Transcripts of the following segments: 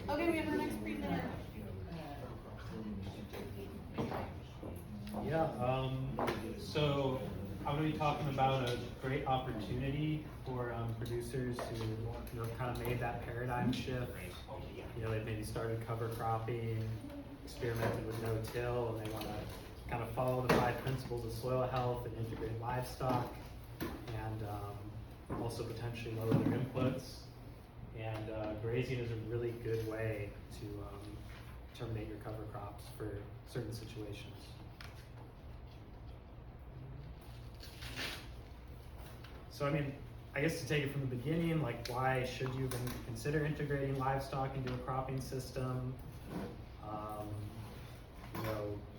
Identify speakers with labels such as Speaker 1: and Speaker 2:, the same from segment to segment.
Speaker 1: Okay, we have our next presenter.
Speaker 2: Yeah, so I'm going to be talking about a great opportunity for producers who kind of made that paradigm shift. They maybe started cover cropping, experimented with no-till, and they want to kind of follow the 5 principles of soil health and integrate livestock, and also potentially lower their inputs. And grazing is a really good way to terminate your cover crops for certain situations. So I guess to take it from the beginning, why should you even consider integrating livestock into a cropping system?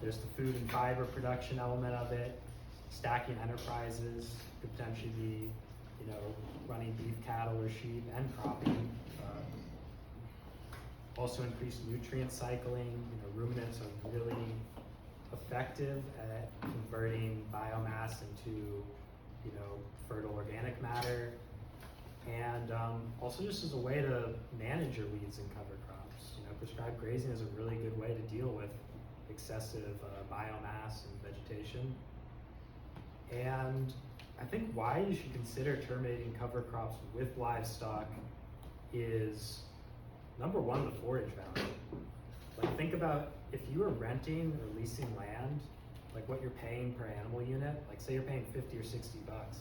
Speaker 2: There's the food and fiber production element of it. Stacking enterprises could potentially be, running beef, cattle, or sheep and cropping. Also increased nutrient cycling. Ruminants are really effective at converting biomass into fertile organic matter, and also just as a way to manage your weeds and cover crops. Prescribed grazing is a really good way to deal with excessive biomass and vegetation. And I think why you should consider terminating cover crops with livestock is, number one, the forage value. Think about if you were renting or leasing land, what you're paying per animal unit. Say you're paying 50 or 60 bucks.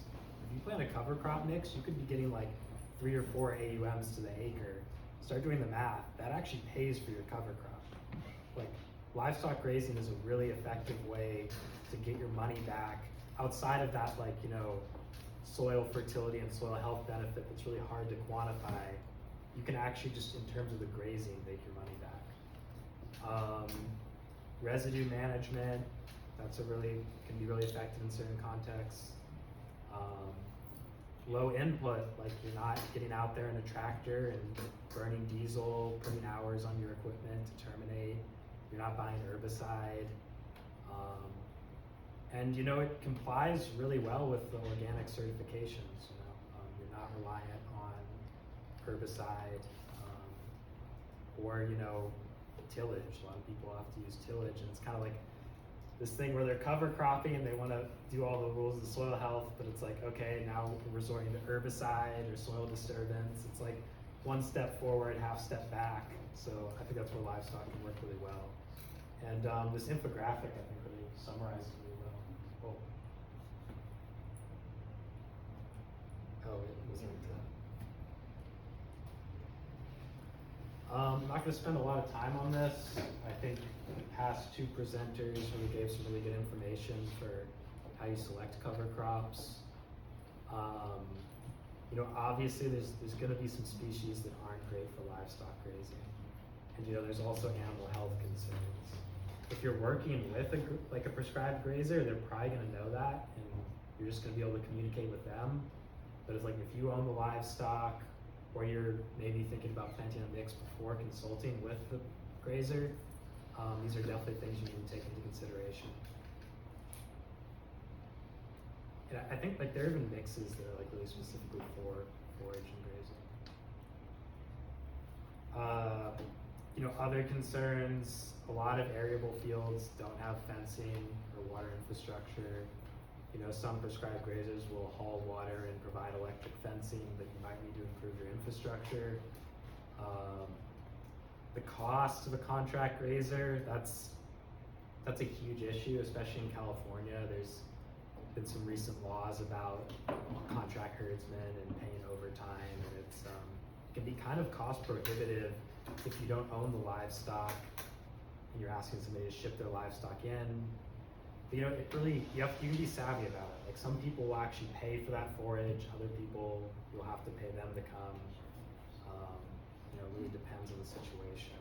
Speaker 2: If you plant a cover crop mix, you could be getting 3 or 4 AUMs to the acre. Start doing the math. That actually pays for your cover crop. Livestock grazing is a really effective way to get your money back outside of that, soil fertility and soil health benefit that's really hard to quantify. You can actually just, in terms of the grazing, make your money back. Residue management, can be really effective in certain contexts. Low input, you're not getting out there in a tractor and burning diesel, putting hours on your equipment to terminate. You're not buying herbicide. And it complies really well with the organic certifications. You're not reliant on herbicide or tillage. A lot of people have to use tillage, and it's kind of this thing where they're cover cropping and they want to do all the rules of soil health, but it's okay, now we're resorting to herbicide or soil disturbance. It's one step forward, half step back. So I think that's where livestock can work really well. And this infographic, I think, really summarizes really well. It was I'm not going to spend a lot of time on this. I think the past 2 presenters really gave some really good information for how you select cover crops. Obviously there's going to be some species that aren't great for livestock grazing, and there's also animal health concerns. If you're working with a prescribed grazer, they're probably going to know that, and you're just going to be able to communicate with them. But it's if you own the livestock, or you're maybe thinking about planting a mix before consulting with the grazer, these are definitely things you need to take into consideration. And I think there are even mixes that are really specifically for forage and grazing. Other concerns, a lot of arable fields don't have fencing or water infrastructure. Some prescribed grazers will haul water and provide electric fencing, but you might need to improve your infrastructure. The cost of a contract grazer, that's a huge issue, especially in California. There's been some recent laws about contract herdsmen and paying overtime, and it can be kind of cost prohibitive if you don't own the livestock and you're asking somebody to ship their livestock in. But, it really, you can be savvy about it. Like, some people will actually pay for that forage, other people, you'll have to pay them to come. It really depends on the situation.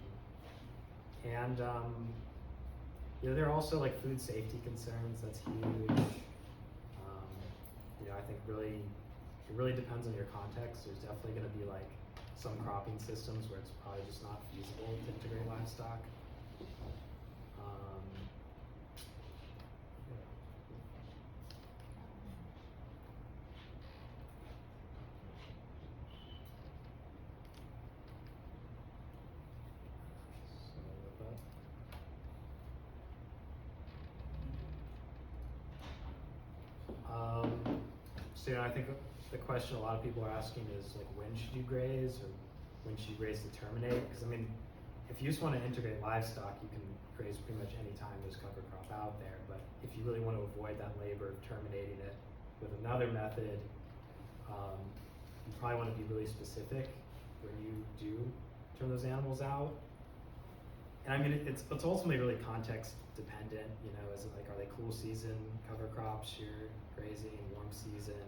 Speaker 2: And there are also like food safety concerns. That's huge. I think it really depends on your context. There's definitely going to be like some cropping systems where it's probably just not feasible to integrate livestock. So I think the question a lot of people are asking is like, when should you graze, or when should you graze to terminate? Because if you just want to integrate livestock, you can graze pretty much any time there's cover crop out there. But if you really want to avoid that labor of terminating it with another method, you probably want to be really specific when you do turn those animals out. And it's ultimately really context dependent. Is it like, are they cool season cover crops you're grazing, warm season?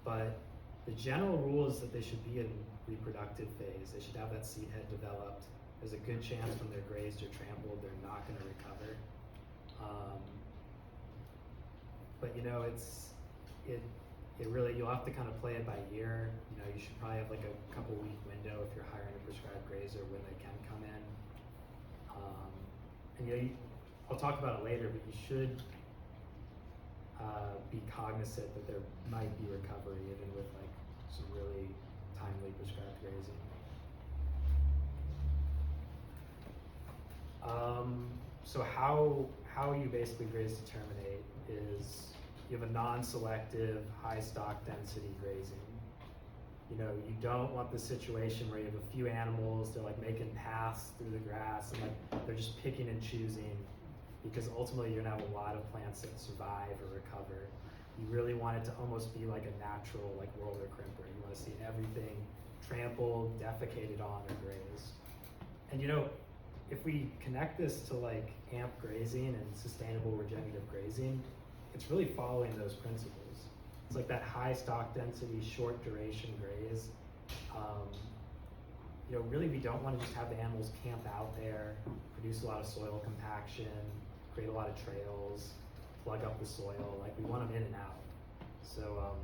Speaker 2: But the general rule is that they should be in reproductive phase. They should have that seed head developed. There's a good chance when they're grazed or trampled, they're not going to recover. But it really, you'll have to kind of play it by ear. You should probably have like a couple week window if you're hiring a prescribed grazer when they can come in. And I'll talk about it later, but you should be cognizant that there might be recovery even with like some really timely prescribed grazing. So how you basically graze to terminate is you have a non-selective high stock density grazing. You don't want the situation where you have a few animals, they're like making paths through the grass and like they're just picking and choosing, because ultimately you're gonna have a lot of plants that survive or recover. You really want it to almost be like a natural like roller crimper. You want to see everything trampled, defecated on, or grazed. And if we connect this to like AMP grazing and sustainable regenerative grazing, it's really following those principles. It's like that high stock density, short duration graze. Really we don't want to just have the animals camp out there, produce a lot of soil compaction, create a lot of trails, plug up the soil. Like, we want them in and out. So,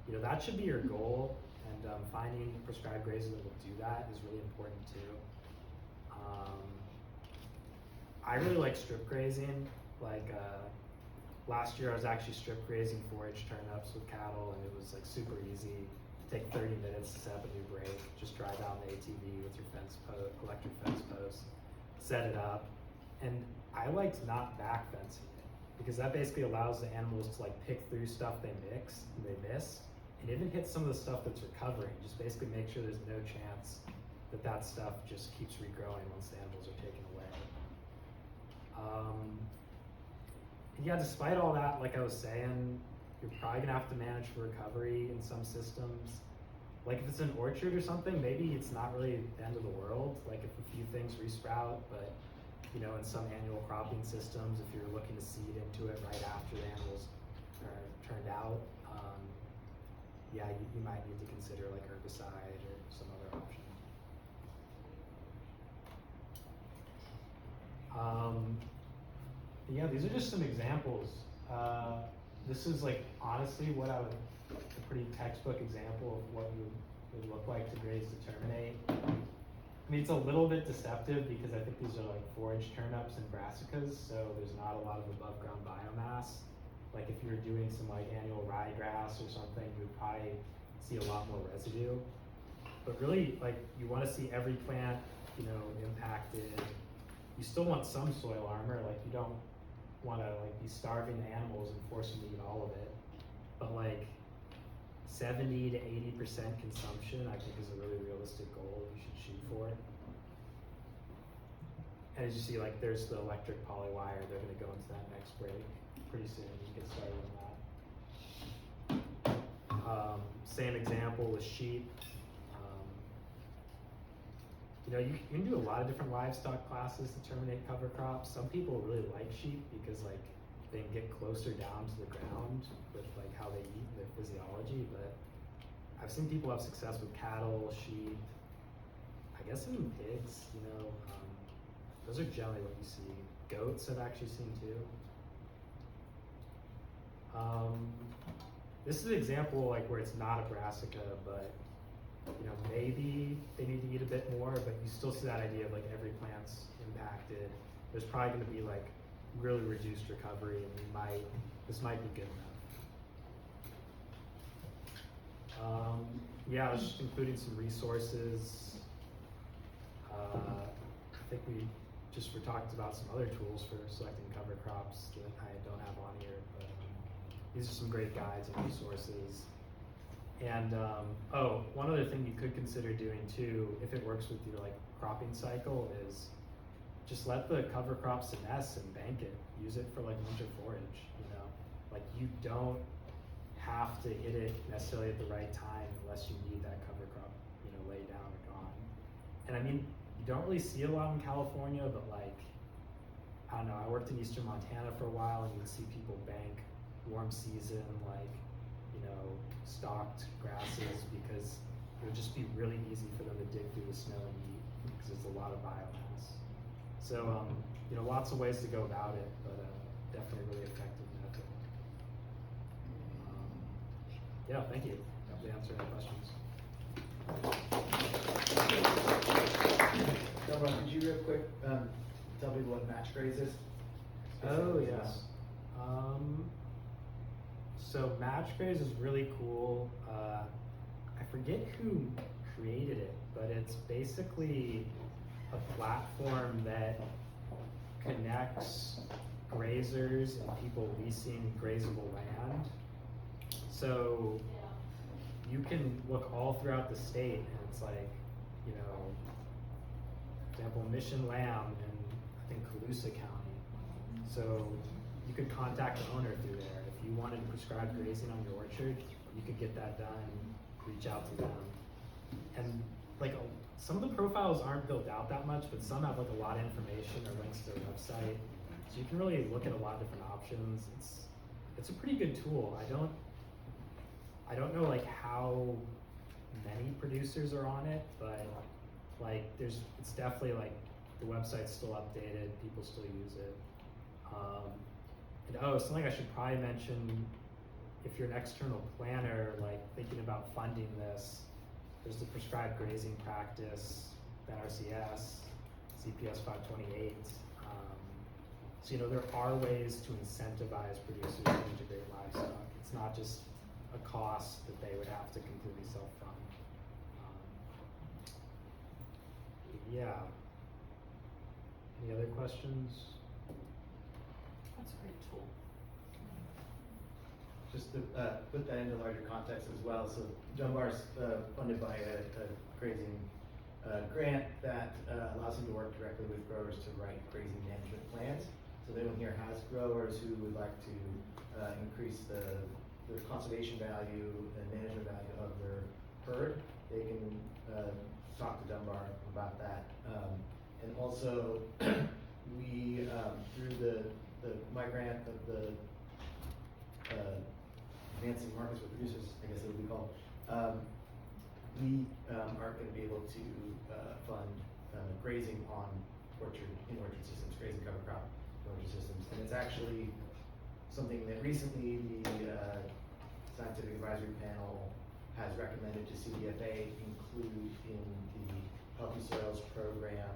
Speaker 2: that should be your goal, and finding prescribed grazers that will do that is really important too. I really like strip grazing. Like, last year I was actually strip grazing forage turnips with cattle, and it was like super easy. Take 30 minutes to set up a new break. Just drive down the ATV with your electric fence post, set it up. And I liked not back fencing it, because that basically allows the animals to like pick through stuff they miss, and even hit some of the stuff that's recovering. Just basically make sure there's no chance that stuff just keeps regrowing once the animals are taken away. Yeah, despite all that, like I was saying, you're probably gonna have to manage for recovery in some systems. Like, if it's an orchard or something, maybe it's not really the end of the world. Like, if a few things resprout, but in some annual cropping systems, if you're looking to seed into it right after the animals are turned out, yeah, you might need to consider like herbicide or some other option. Yeah, these are just some examples. This is like honestly what a pretty textbook example of what you would look like to graze to terminate. It's a little bit deceptive because I think these are like forage turnips and brassicas, so there's not a lot of above ground biomass. Like, if you were doing some like annual ryegrass or something, you would probably see a lot more residue. But really, like, you want to see every plant, impacted. You still want some soil armor. Like, you don't want to like be starving the animals and force them to eat all of it, but like 70 to 80% consumption, I think, is a really realistic goal you should shoot for. And as you see, like there's the electric polywire. They're going to go into that next break pretty soon. You get started on that. Same example with sheep. You know, you can do a lot of different livestock classes to terminate cover crops. Some people really like sheep because like they can get closer down to the ground with like how they eat and their physiology. But I've seen people have success with cattle, sheep, I guess even pigs. You know, those are generally what you see. Goats I've actually seen too. This is an example like where it's not a brassica, but you know, maybe they need to eat a bit more, but you still see that idea of like every plant's impacted. There's probably going to be like really reduced recovery, and this might be good enough. Yeah, I was just including some resources. I think we just talked about some other tools for selecting cover crops that I don't have on here, but these are some great guides and resources. And oh, one other thing you could consider doing too, if it works with your like cropping cycle, is just let the cover crops senesce and bank it. Use it for like winter forage. You know, like you don't have to hit it necessarily at the right time unless you need that cover crop, you know, laid down or gone. And I mean, you don't really see a lot in California, but like, I don't know. I worked in Eastern Montana for a while, and you'd see people bank warm season, like, you know, stalked grasses, because it would just be really easy for them to dig through the snow and eat, because it's a lot of biomass. So, you know, lots of ways to go about it, but definitely a really effective method. Yeah, thank you. Hopefully answer any questions.
Speaker 1: Delmar, could you real quick tell people what match graze is?
Speaker 2: Oh, yes. So match graze is really cool. I forget who created it, but it's basically a platform that connects grazers and people leasing grazable land. So you can look all throughout the state, and it's like, you know, for example, Mission Lamb in, I think, Colusa County. So you could contact the owner through there. If you wanted to prescribe grazing on your orchard, you could get that done, reach out to them. And like some of the profiles aren't built out that much, but some have like a lot of information or links to their website. So you can really look at a lot of different options. It's a pretty good tool. I don't know like how many producers are on it, but like it's definitely like the website's still updated, people still use it. And oh, something I should probably mention, if you're an external planner, like thinking about funding this, there's the prescribed grazing practice, the NRCS, CPS 528. So, you know, there are ways to incentivize producers to integrate livestock. It's not just a cost that they would have to completely self-fund. Yeah. Any other questions?
Speaker 3: That's a great tool.
Speaker 1: Just to put that into larger context as well. So Dunbar's funded by a grazing grant that allows them to work directly with growers to write grazing management plans. So they don't hear has growers who would like to increase the conservation value and management value of their herd. They can talk to Dunbar about that. And also, we, through my grant of the Advancing Markets for Producers, I guess it would be called, we are going to be able to fund grazing in orchard systems, grazing cover crop in orchard systems. And it's actually something that recently the Scientific Advisory Panel has recommended to CDFA include in the Healthy Soils program,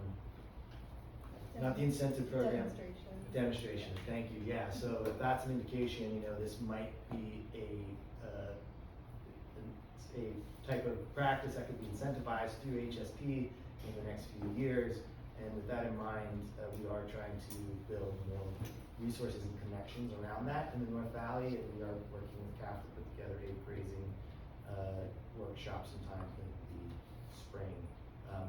Speaker 1: not the incentive program. Demonstration, thank you, yeah. So if that's an indication, you know, this might be a type of practice that could be incentivized through HSP in the next few years. And with that in mind, we are trying to build more resources and connections around that in the North Valley, and we are working with CAF to put together a grazing workshop sometime in the spring.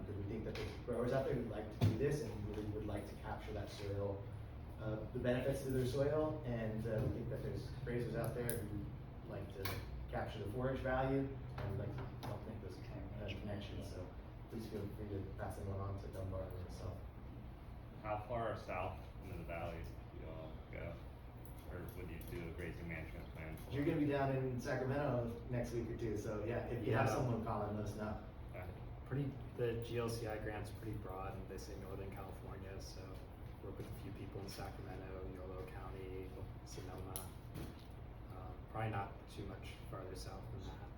Speaker 1: Because we think that there's growers out there who like to do this and really would like to capture that soil, the benefits to their soil, and we think that there's grazers out there who like to capture the forage value and would like to help make those connections. So please feel free to pass them on to Dunbar or myself.
Speaker 4: How far south into the valley do you all go? Or would you do a grazing management plan?
Speaker 1: You're gonna be down in Sacramento next week or two, so yeah, if you have someone calling, let us know.
Speaker 2: The GLCI grant's pretty broad, and they say Northern California, so work with a few people in Sacramento, Yolo County, Sonoma. Probably not too much farther south than that.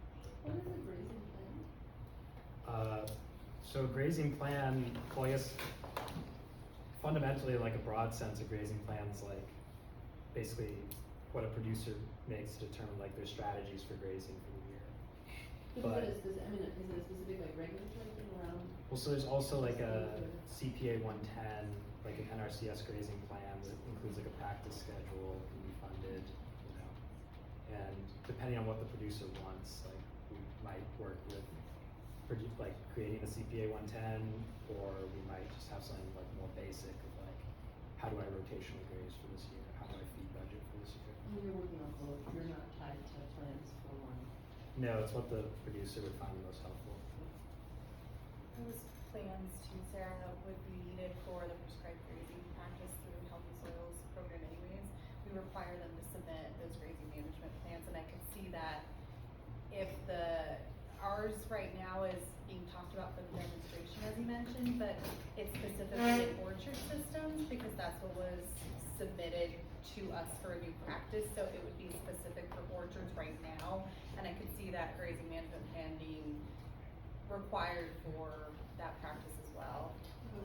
Speaker 3: What is a grazing plan?
Speaker 2: So grazing plan, well, I guess fundamentally, like a broad sense of grazing plans, like basically what a producer makes to determine like their strategies for grazing for the year.
Speaker 3: But is it a specific like regulatory thing around?
Speaker 2: Well, so there's also like a CPA 110, like an NRCS grazing plan that includes like a practice schedule, can be funded, you know. And depending on what the producer wants, like we might work with like creating a CPA 110, or we might just have something like more basic of like, how do I rotationally graze for this year? How do I feed budget for this year?
Speaker 3: You're working on both, you're not tied to plans for one.
Speaker 2: No, it's what the producer would find most helpful.
Speaker 5: Those plans too, Sarah, would be needed for the prescribed grazing practice through Healthy Soils program anyways. We require them to submit those grazing management plans, and I could see that if ours right now is being talked about for the demonstration, as you mentioned, but it's specifically in orchard systems because that's what was submitted to us for a new practice, so it would be specific for orchards right now, and I could see that grazing management plan being required for that practice as well.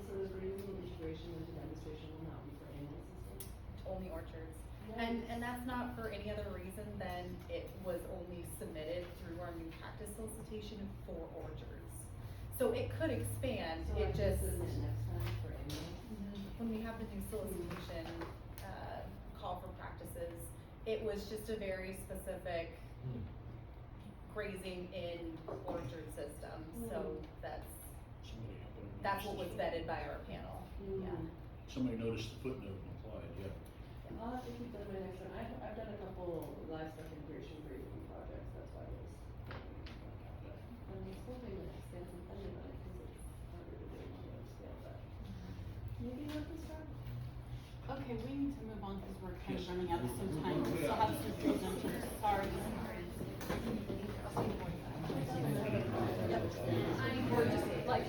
Speaker 3: So the grazing integration with the demonstration will not be for animal systems?
Speaker 5: Only orchards.
Speaker 3: Yes.
Speaker 5: And that's not for any other reason than it was only submitted through our new practice solicitation for orchards. So it could expand,
Speaker 3: So
Speaker 5: it
Speaker 3: like
Speaker 5: just.
Speaker 3: this isn't next time for animals?
Speaker 5: When we have the new solicitation, call for practices, it was just a very specific grazing in orchard system, so that's what was vetted by our panel, yeah.
Speaker 6: Somebody noticed the footnote and applied, yeah.
Speaker 3: I'll have to keep that in my next one. I've done a couple livestock integration grazing projects, that's why I was hoping to expand some funding on it, because it's harder to do on a large scale, but maybe not this time.
Speaker 7: Okay, we need to move on because we're kind of running out of some time. We still have some presenters. Sorry.
Speaker 3: Or just like,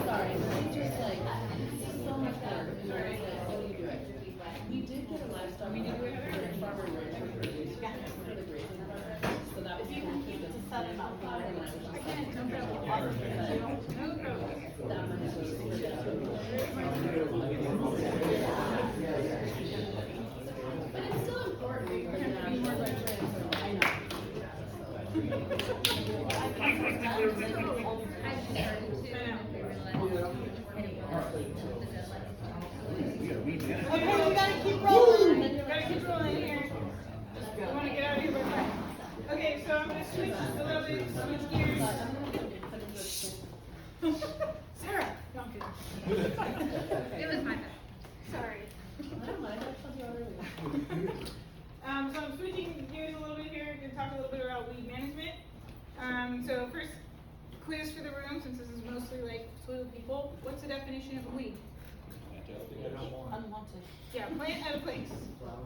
Speaker 3: sorry, it's just like, so much better. We did get a livestock. We did. Farmer rancher for the grazing program, so that was going to keep us.
Speaker 7: Set them up.
Speaker 3: I can't come back with water. That much was but it's still important because now we more like I know.
Speaker 7: Okay, we gotta keep rolling. We gotta keep rolling here. I wanna get out of here by five. Okay, so I'm gonna switch a little bit, switch gears. Sarah, no, I'm kidding.
Speaker 5: It was my bad.
Speaker 7: Sorry.
Speaker 3: I don't mind, I told you already.
Speaker 7: So I'm switching gears a little bit here to talk a little bit about weed management. So first, quiz for the room, since this is mostly like soil people. What's the definition of a weed? Unwanted. Yeah, plant at a place.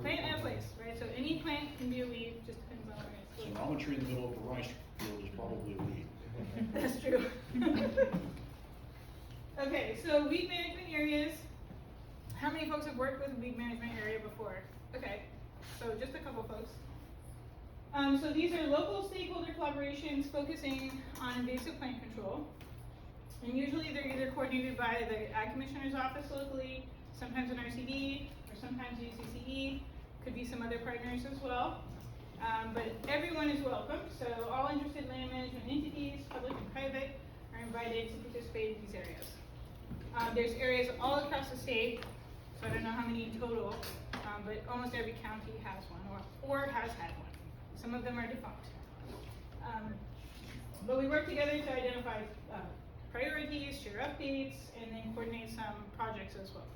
Speaker 7: Plant at a place, right? So any plant can be a weed, just depends on where it's.
Speaker 6: So an almond tree in the middle of a rice field is probably a weed.
Speaker 7: That's true. Okay, so weed management areas. How many folks have worked with a weed management area before? Okay, so just a couple folks. So these are local stakeholder collaborations focusing on invasive plant control. And usually they're either coordinated by the Ag Commissioner's office locally, sometimes an RCD, or sometimes UCCE, could be some other partners as well. But everyone is welcome, so all interested land management entities, public and private, are invited to participate in these areas. There's areas all across the state, so I don't know how many in total, but almost every county has one or has had one. Some of them are defunct. But we work together to identify priorities, share updates, and then coordinate some projects as well.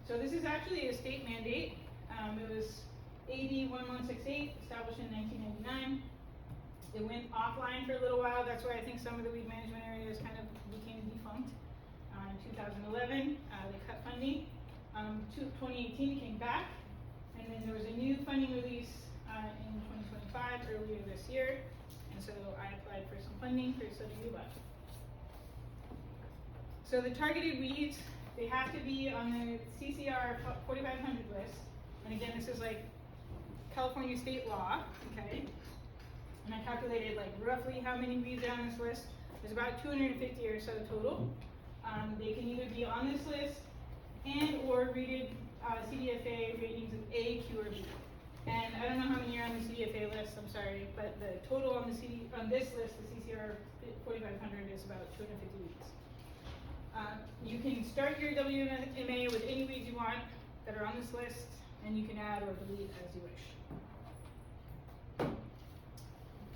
Speaker 7: So this is actually a state mandate. It was AB 1168, established in 1999. It went offline for a little while. That's why I think some of the weed management areas kind of became defunct. In 2011, they cut funding. 2018 it came back, and then there was a new funding release in 2025 earlier this year, and so I applied for some funding for Sutter-Yuba. So the targeted weeds, they have to be on the CCR 4500 list, and again, this is like California state law, okay? And I calculated like roughly how many weeds are on this list. There's about 250 or so total. They can either be on this list and or rated CDFA ratings of A, Q, or B. And I don't know how many are on the CDFA list, I'm sorry, but the total on this list, the CCR 4500, is about 250 weeds. You can start your WMA with any weeds you want that are on this list, and you can add or delete as you wish.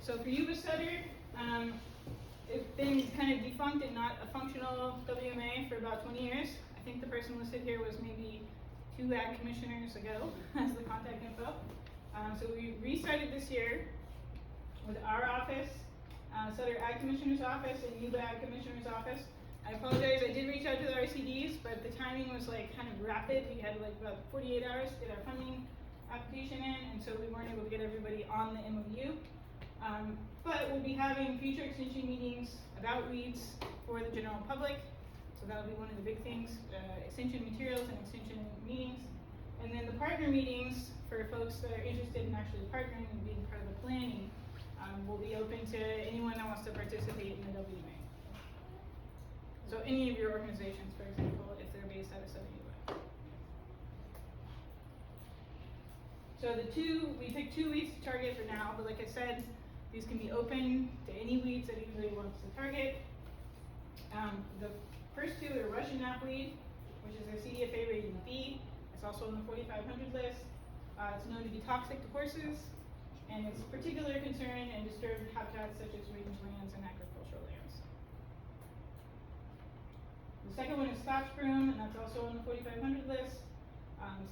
Speaker 7: So for Yuba Sutter, it's been kind of defunct and not a functional WMA for about 20 years. I think the person listed here was maybe 2 ag commissioners ago as the contact info. So we restarted this year with our office, Sutter Ag Commissioner's Office, and Yuba Ag Commissioner's Office. I apologize, I did reach out to the RCDs, but the timing was like kind of rapid. We had like about 48 hours to get our funding application in, and so we weren't able to get everybody on the MOU. But we'll be having future extension meetings about weeds for the general public. So that'll be one of the big things, extension materials and extension meetings. And then the partner meetings for folks that are interested in actually partnering and being part of the planning will be open to anyone that wants to participate in the WMA. So any of your organizations, for example, if they're based out of Sutter-Yuba. So we picked 2 weeds to target for now, but like I said, these can be open to any weeds that anybody wants to target. The first 2 are Russian knapweed, which is a CDFA rating B. It's also on the 4500 list. It's known to be toxic to horses, and it's particular concern in disturbed habitats such as rangelands and agricultural lands. The second one is Scotch broom, and that's also on the 4500 list.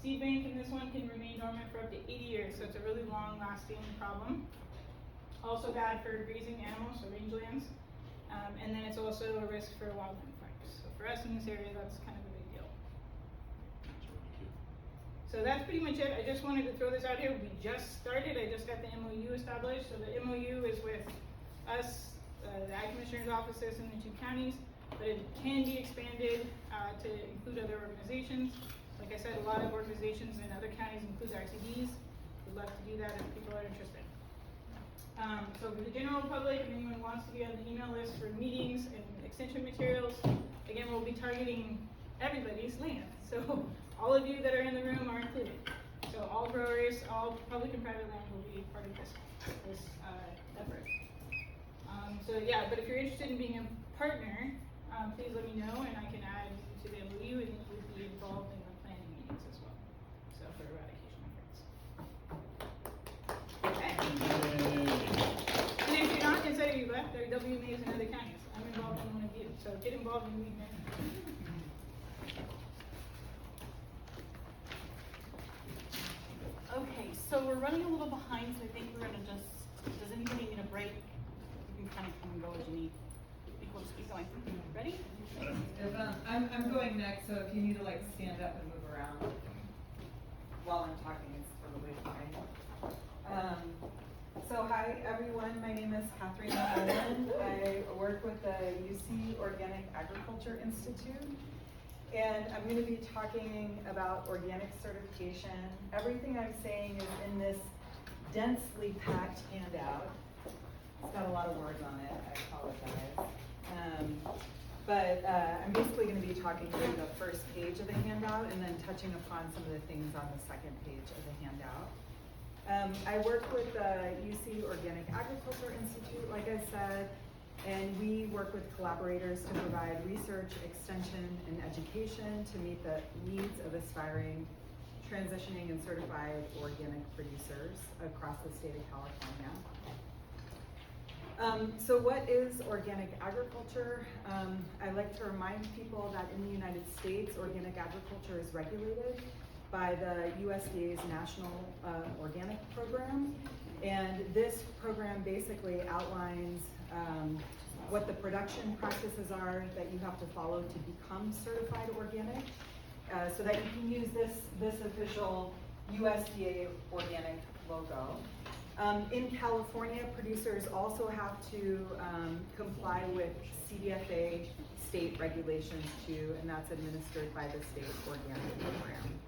Speaker 7: Seed bank in this one can remain dormant for up to 80 years, so it's a really long-lasting problem. Also bad for grazing animals, so rangelands. And then it's also a risk for wildland fires. So for us in this area, that's kind of a big deal. So that's pretty much it. I just wanted to throw this out here. We just started. I just got the MOU established. So the MOU is with us, the Ag Commissioner's offices in the 2 counties, but it can be expanded to include other organizations. Like I said, a lot of organizations in other counties include RCDs. We'd love to do that if people are interested. So for the general public, if anyone wants to be on the email list for meetings and extension materials, again, we'll be targeting everybody's land. So all of you that are in the room are included. So all growers, all public and private land will be part of this effort. So yeah, but if you're interested in being a partner, please let me know and I can add you to the MOU and you would be involved in the planning meetings as well. So for eradication efforts. Okay. And if you're not in Sutter-Yuba, there are WMAs in other counties. I'm involved in one of you, so get involved in weed management.
Speaker 8: Okay, so we're running a little behind, so I think we're gonna just, does anybody need a break? You can kind of come and go as you need. I think we'll just keep going. Ready?
Speaker 9: If, I'm going next, so if you need to like stand up and move around while I'm talking, it's probably fine. So hi everyone, my name is Catherine Owen. I work with the UC Organic Agriculture Institute. And I'm going to be talking about organic certification. Everything I'm saying is in this densely packed handout. It's got a lot of words on it, I apologize. I'm basically going to be talking through the first page of the handout and then touching upon some of the things on the second page of the handout. I work with the UC Organic Agriculture Institute, like I said, And we work with collaborators to provide research, extension, and education to meet the needs of aspiring, transitioning, and certified organic producers across the state of California. So what is organic agriculture? I like to remind people that in the United States, organic agriculture is regulated by the USDA's National Organic Program. And this program basically outlines what the production practices are that you have to follow to become certified organic, so that you can use this official USDA organic logo. In California, producers also have to comply with CDFA state regulations too, and that's administered by the state organic program.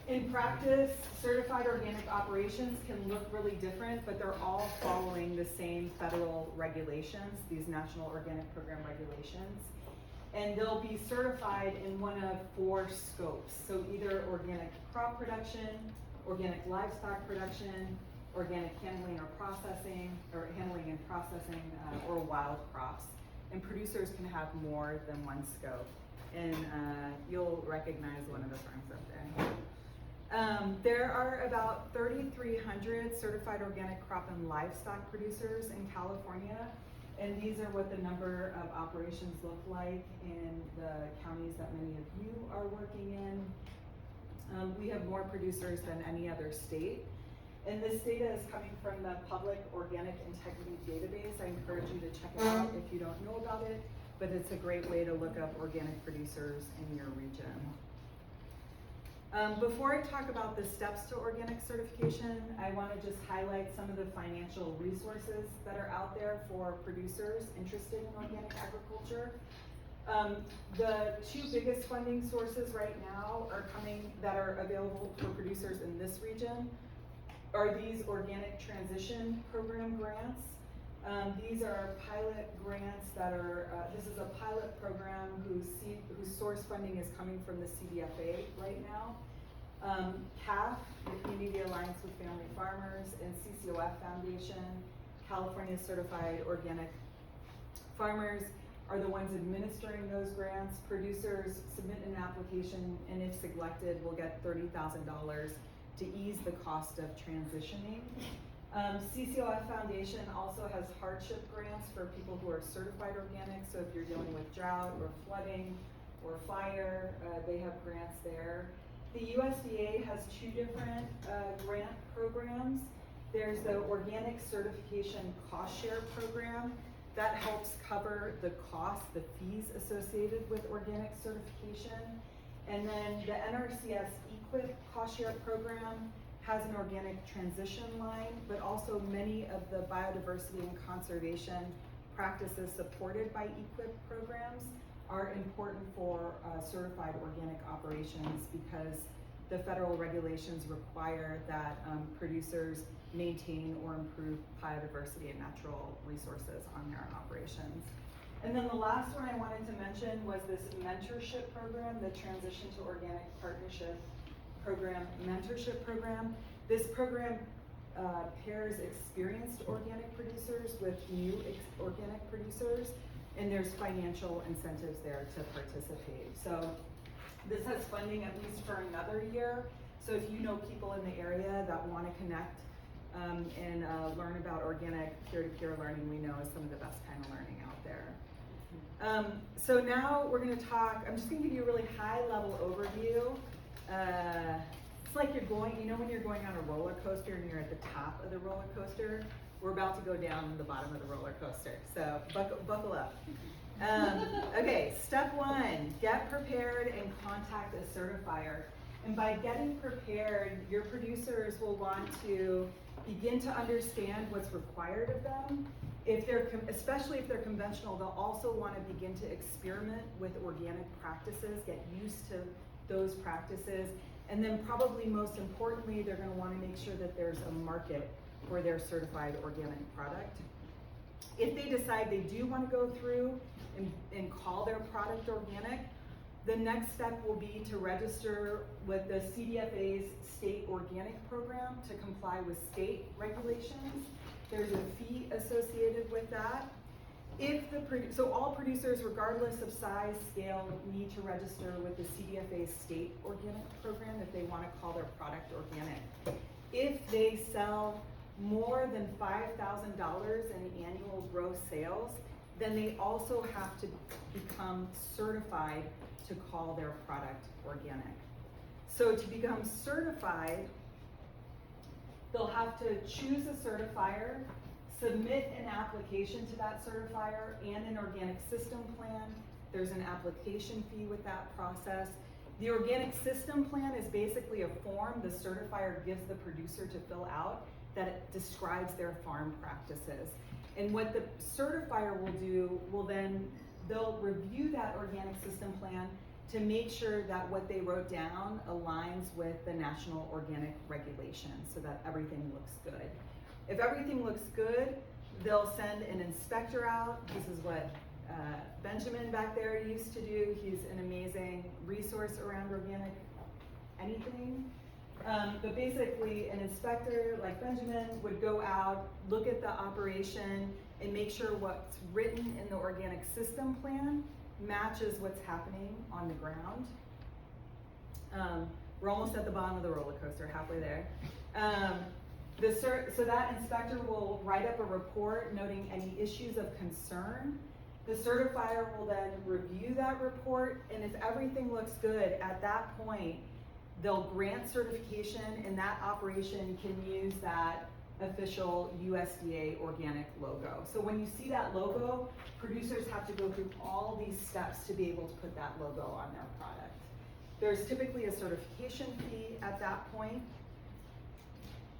Speaker 9: In practice, certified organic operations can look really different, but they're all following the same federal regulations, these National Organic Program regulations. And they'll be certified in one of 4 scopes. So either organic crop production, organic livestock production, organic handling or processing, or handling and processing, or wild crops. And producers can have more than one scope. And you'll recognize one of the firms up there. There are about 3,300 certified organic crop and livestock producers in California, and these are what the number of operations look like in the counties that many of you are working in. We have more producers than any other state, and this data is coming from the Public Organic Integrity Database. I encourage you to check it out if you don't know about it, but it's a great way to look up organic producers in your region. Before I talk about the steps to organic certification, I want to just highlight some of the financial resources that are out there for producers interested in organic agriculture. The 2 biggest funding sources right now that are available for producers in this region are these Organic Transition Program grants. These are pilot grants that are, this is a pilot program whose source funding is coming from the CDFA right now. CAF, the Community Alliance with Family Farmers, and CCOF Foundation, California Certified Organic Farmers, are the ones administering those grants. Producers submit an application, and if selected, will get $30,000 to ease the cost of transitioning. CCOF Foundation also has hardship grants for people who are certified organic, so if you're dealing with drought or flooding or fire, they have grants there. The USDA has 2 different grant programs. There's the Organic Certification Cost Share Program that helps cover the cost, the fees associated with organic certification. And then the NRCS EQIP Cost Share Program has an organic transition line, but also many of the biodiversity and conservation practices supported by EQIP programs are important for certified organic operations because the federal regulations require that producers maintain or improve biodiversity and natural resources on their operations. And then the last one I wanted to mention was this mentorship program, the Transition to Organic Partnership Program mentorship program. This program pairs experienced organic producers with new organic producers, and there's financial incentives there to participate. So this has funding at least for another year. So if you know people in the area that want to connect and learn about organic, peer-to-peer learning, we know is some of the best kind of learning out there. So now we're going to talk, I'm just going to give you a really high-level overview. It's like you're going, you know when you're going on a roller coaster and you're at the top of the roller coaster? We're about to go down the bottom of the roller coaster, so buckle up. Okay, step 1, get prepared and contact a certifier. And by getting prepared, your producers will want to begin to understand what's required of them. If they're, especially if they're conventional, they'll also want to begin to experiment with organic practices, get used to those practices, and then probably most importantly, they're going to want to make sure that there's a market for their certified organic product. If they decide they do want to go through and call their product organic, the next step will be to register with the CDFA's state organic program to comply with state regulations. There's a fee associated with that. If the so all producers, regardless of size, scale, need to register with the CDFA state organic program if they want to call their product organic. If they sell more than $5,000 in annual gross sales, then they also have to become certified to call their product organic. So to become certified, they'll have to choose a certifier, submit an application to that certifier and an organic system plan. There's an application fee with that process. The organic system plan is basically a form the certifier gives the producer to fill out that it describes their farm practices. And what the certifier will do, they'll review that organic system plan to make sure that what they wrote down aligns with the national organic regulations so that everything looks good. If everything looks good, they'll send an inspector out. This is what Benjamin back there used to do. He's an amazing resource around organic anything. But basically, an inspector like Benjamin would go out, look at the operation, and make sure what's written in the organic system plan matches what's happening on the ground. We're almost at the bottom of the roller coaster, halfway there. So that inspector will write up a report noting any issues of concern. The certifier will then review that report, and if everything looks good, at that point, they'll grant certification, and that operation can use that official USDA organic logo. So when you see that logo, producers have to go through all these steps to be able to put that logo on their product. There's typically a certification fee at that point.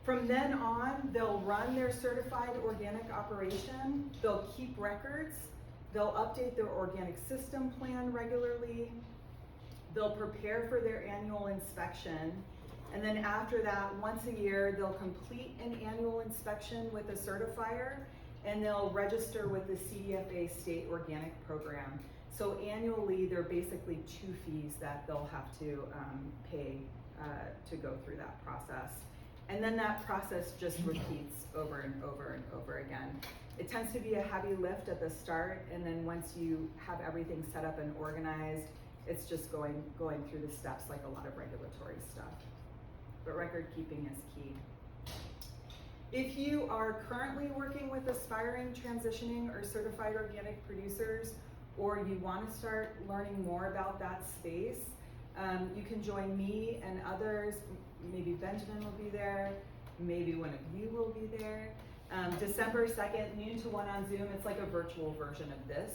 Speaker 9: From then on, they'll run their certified organic operation, they'll keep records, they'll update their organic system plan regularly, they'll prepare for their annual inspection, and then after that, once a year, they'll complete an annual inspection with a certifier, and they'll register with the CDFA state organic program. So annually, there are basically 2 fees that they'll have to pay to go through that process. And then that process just repeats over and over and over again. It tends to be a heavy lift at the start, and then once you have everything set up and organized, it's just going through the steps like a lot of regulatory stuff. But record keeping is key. If you are currently working with aspiring, transitioning, or certified organic producers, or you want to start learning more about that space, you can join me and others. Maybe Benjamin will be there, maybe one of you will be there. December 2nd, noon to 1 on Zoom. It's like a virtual version of this.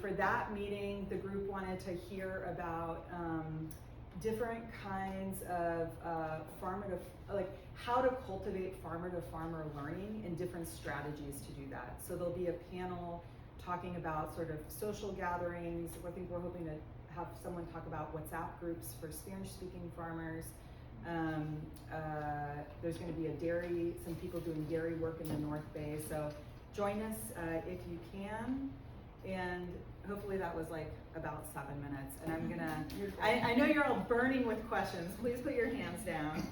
Speaker 9: For that meeting, the group wanted to hear about different kinds of how to cultivate farmer-to-farmer learning and different strategies to do that. So there'll be a panel talking about sort of social gatherings. I think we're hoping to have someone talk about WhatsApp groups for Spanish-speaking farmers. There's going to be some people doing dairy work in the North Bay. So join us if you can. And hopefully that was like about 7 minutes. And I'm gonna, I know you're all burning with questions. Please put your hands down.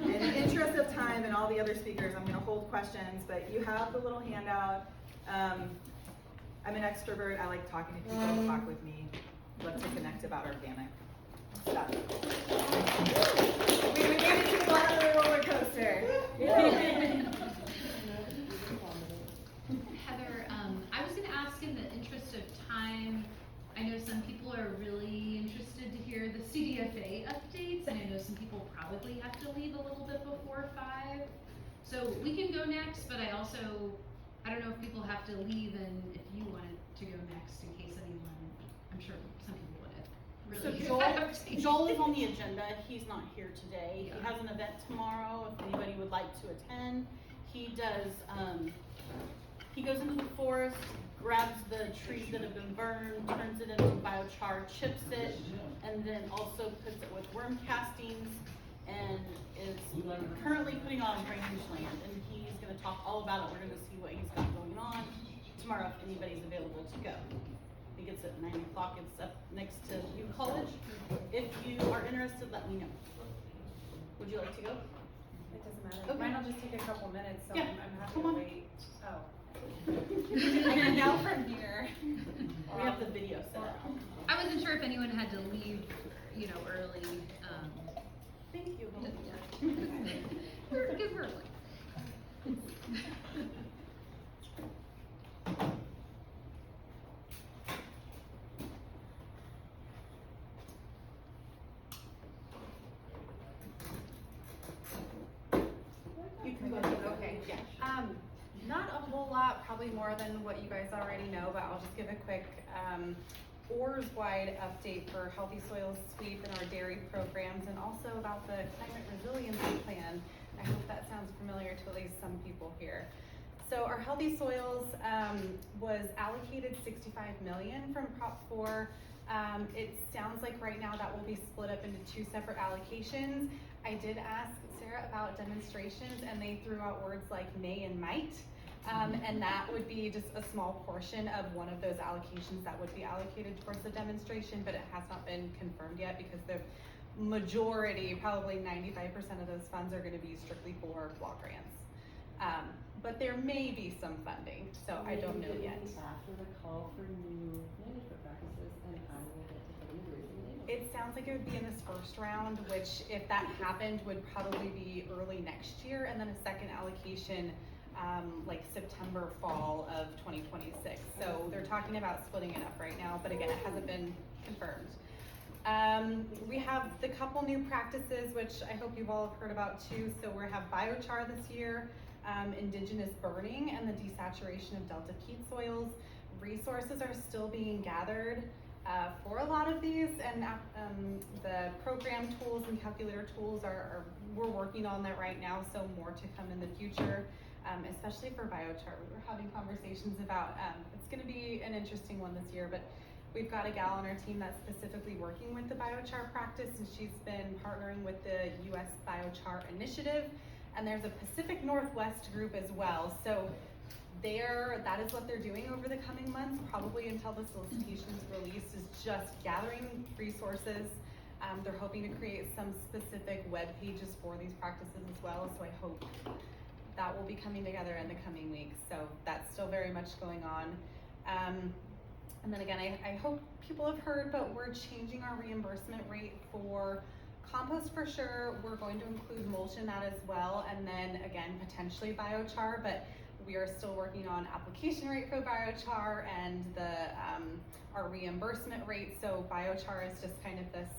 Speaker 9: In the interest of time and all the other speakers, I'm gonna hold questions, but you have the little handout. I'm an extrovert. I like talking to people who talk with me. Love to connect about organic stuff. We made it to the bottom of the roller coaster.
Speaker 10: Heather, I was going to ask, in the interest of time, I know some people are really interested to hear the CDFA updates, and I know some people probably have to leave a little bit before 5. So we can go next, but I don't know if people have to leave, and if you wanted to go next in case anyone, I'm sure some people would have really
Speaker 8: So Joel is on the agenda. He's not here today.
Speaker 10: Yeah.
Speaker 8: He has an event tomorrow if anybody would like to attend. He does, he goes into the forest, grabs the trees that have been burned, turns it into biochar, chips it, and then also puts it with worm castings, and is currently putting on drainage land. And he's going to talk all about it. We're going to see what he's got going on tomorrow if anybody's available to go. I think it's at 9 o'clock. It's up next to U College. If you are interested, let me know. Would you like to go?
Speaker 5: It doesn't matter.
Speaker 8: Okay.
Speaker 5: Mine will just take a couple minutes, so
Speaker 8: Yeah,
Speaker 5: I'm happy
Speaker 8: come
Speaker 5: to
Speaker 8: on.
Speaker 5: wait. Oh. I can yell from here.
Speaker 8: We have the video set up.
Speaker 10: I wasn't sure if anyone had to leave, you know, early,
Speaker 8: Thank you.
Speaker 10: because we're late.
Speaker 8: You can go.
Speaker 5: Okay.
Speaker 8: Yeah.
Speaker 5: Not a whole lot, probably more than what you guys already know, but I'll just give a quick, ORS-wide update for Healthy Soils Sweep and our dairy programs, and also about the climate resiliency plan. I hope that sounds familiar to at least some people here. So our Healthy Soils, was allocated 65 million from Prop 4. It sounds like right now that will be split up into 2 separate allocations. I did ask Sarah about demonstrations, and they threw out words like may and might. And that would be just a small portion of one of those allocations that would be allocated towards the demonstration, but it has not been confirmed yet because the majority, probably 95% of those funds are gonna be strictly for block grants. But there may be some funding, so I don't know yet.
Speaker 11: After the call for new management practices, and how will get to putting grazing in?
Speaker 5: It sounds like it would be in this first round, which if that happened would probably be early next year, and then a second allocation like September, fall of 2026. So they're talking about splitting it up right now, but again, it hasn't been confirmed. We have the couple new practices, which I hope you've all heard about too. So we have biochar this year, indigenous burning, and the desaturation of delta peat soils. Resources are still being gathered for a lot of these, and the program tools and calculator tools we're working on that right now, so more to come in the future, especially for biochar. We were having conversations about, it's gonna be an interesting one this year, but we've got a gal on our team that's specifically working with the biochar practice, and she's been partnering with the US Biochar Initiative, and there's a Pacific Northwest group as well. So that is what they're doing over the coming months, probably until the solicitation is released, is just gathering resources. They're hoping to create some specific web pages for these practices as well, so I hope that will be coming together in the coming weeks. So that's still very much going on. And then again, I hope people have heard, but we're changing our reimbursement rate for compost for sure. We're going to include mulch in that as well, and then again, potentially biochar, but we are still working on application rate for biochar and our reimbursement rate. So biochar is just kind of this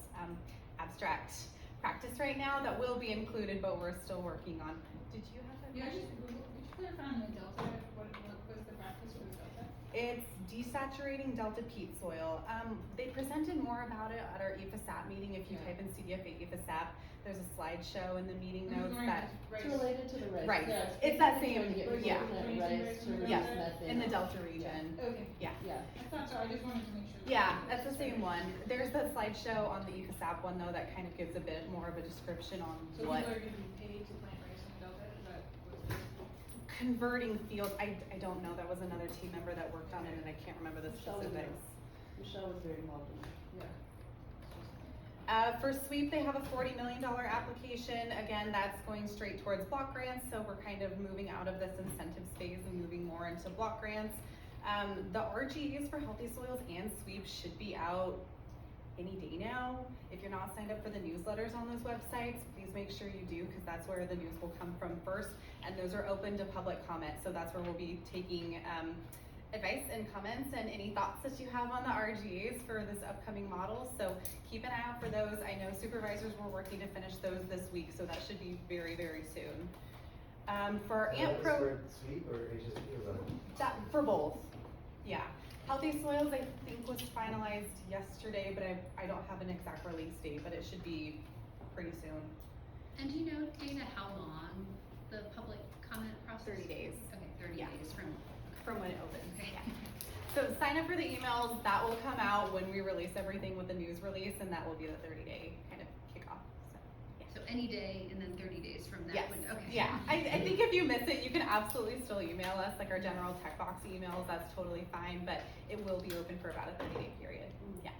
Speaker 5: abstract practice right now that will be included, but we're still working on. Did you have that question?
Speaker 7: Could you clarify on the delta? What was the practice for the delta?
Speaker 5: It's desaturating delta peat soil. They presented more about it at our EFASAP meeting. If you type in CDFA EFASAP, there's a slideshow in the meeting notes that.
Speaker 11: It's related to the rice.
Speaker 5: Right.
Speaker 11: Yeah,
Speaker 5: It's that same,
Speaker 11: specifically
Speaker 5: yeah.
Speaker 11: looking at rice to reduce
Speaker 5: Yes,
Speaker 11: methane.
Speaker 5: in the Delta region.
Speaker 7: Okay.
Speaker 5: Yeah.
Speaker 11: Yeah.
Speaker 7: I thought so, I just wanted to make sure.
Speaker 5: Yeah, that's the same one. There's the slideshow on the EFASAP one though that kind of gives a bit more of a description on
Speaker 7: So
Speaker 5: what.
Speaker 7: people are gonna be paid to plant rice in the delta, is that what's
Speaker 5: Converting fields, I don't know. That was another team member that worked on it and I can't remember the
Speaker 11: Michelle was
Speaker 5: specifics.
Speaker 11: Michelle was very involved in that.
Speaker 7: Yeah.
Speaker 5: For SWEEP, they have a $40 million application. Again, that's going straight towards block grants, so we're kind of moving out of this incentives phase and moving more into block grants. The RGEs for Healthy Soils and SWEEP should be out any day now. If you're not signed up for the newsletters on those websites, please make sure you do, because that's where the news will come from first, and those are open to public comment, so that's where we'll be taking advice and comments and any thoughts that you have on the RGAs for this upcoming model. So keep an eye out for those. I know supervisors were working to finish those this week, so that should be very, very soon. For AMP Pro,
Speaker 1: For sweep or HSP or both?
Speaker 5: that for both, yeah. Healthy Soils, I think, was finalized yesterday, but I don't have an exact release date, but it should be pretty soon.
Speaker 10: And do you know, Dana, how long the public comment process?
Speaker 5: 30 days.
Speaker 10: Okay, 30
Speaker 5: Yeah.
Speaker 10: days from.
Speaker 5: From when it opens,
Speaker 10: Okay.
Speaker 5: yeah. So sign up for the emails, that will come out when we release everything with the news release, and that will be the 30-day kind of kickoff, so, yeah.
Speaker 10: So any day and then 30 days from that
Speaker 5: Yes,
Speaker 10: window, okay.
Speaker 5: yeah, I think if you miss it, you can absolutely still email us, like our general tech box emails, that's totally fine, but it will be open for about a 30-day period, yeah.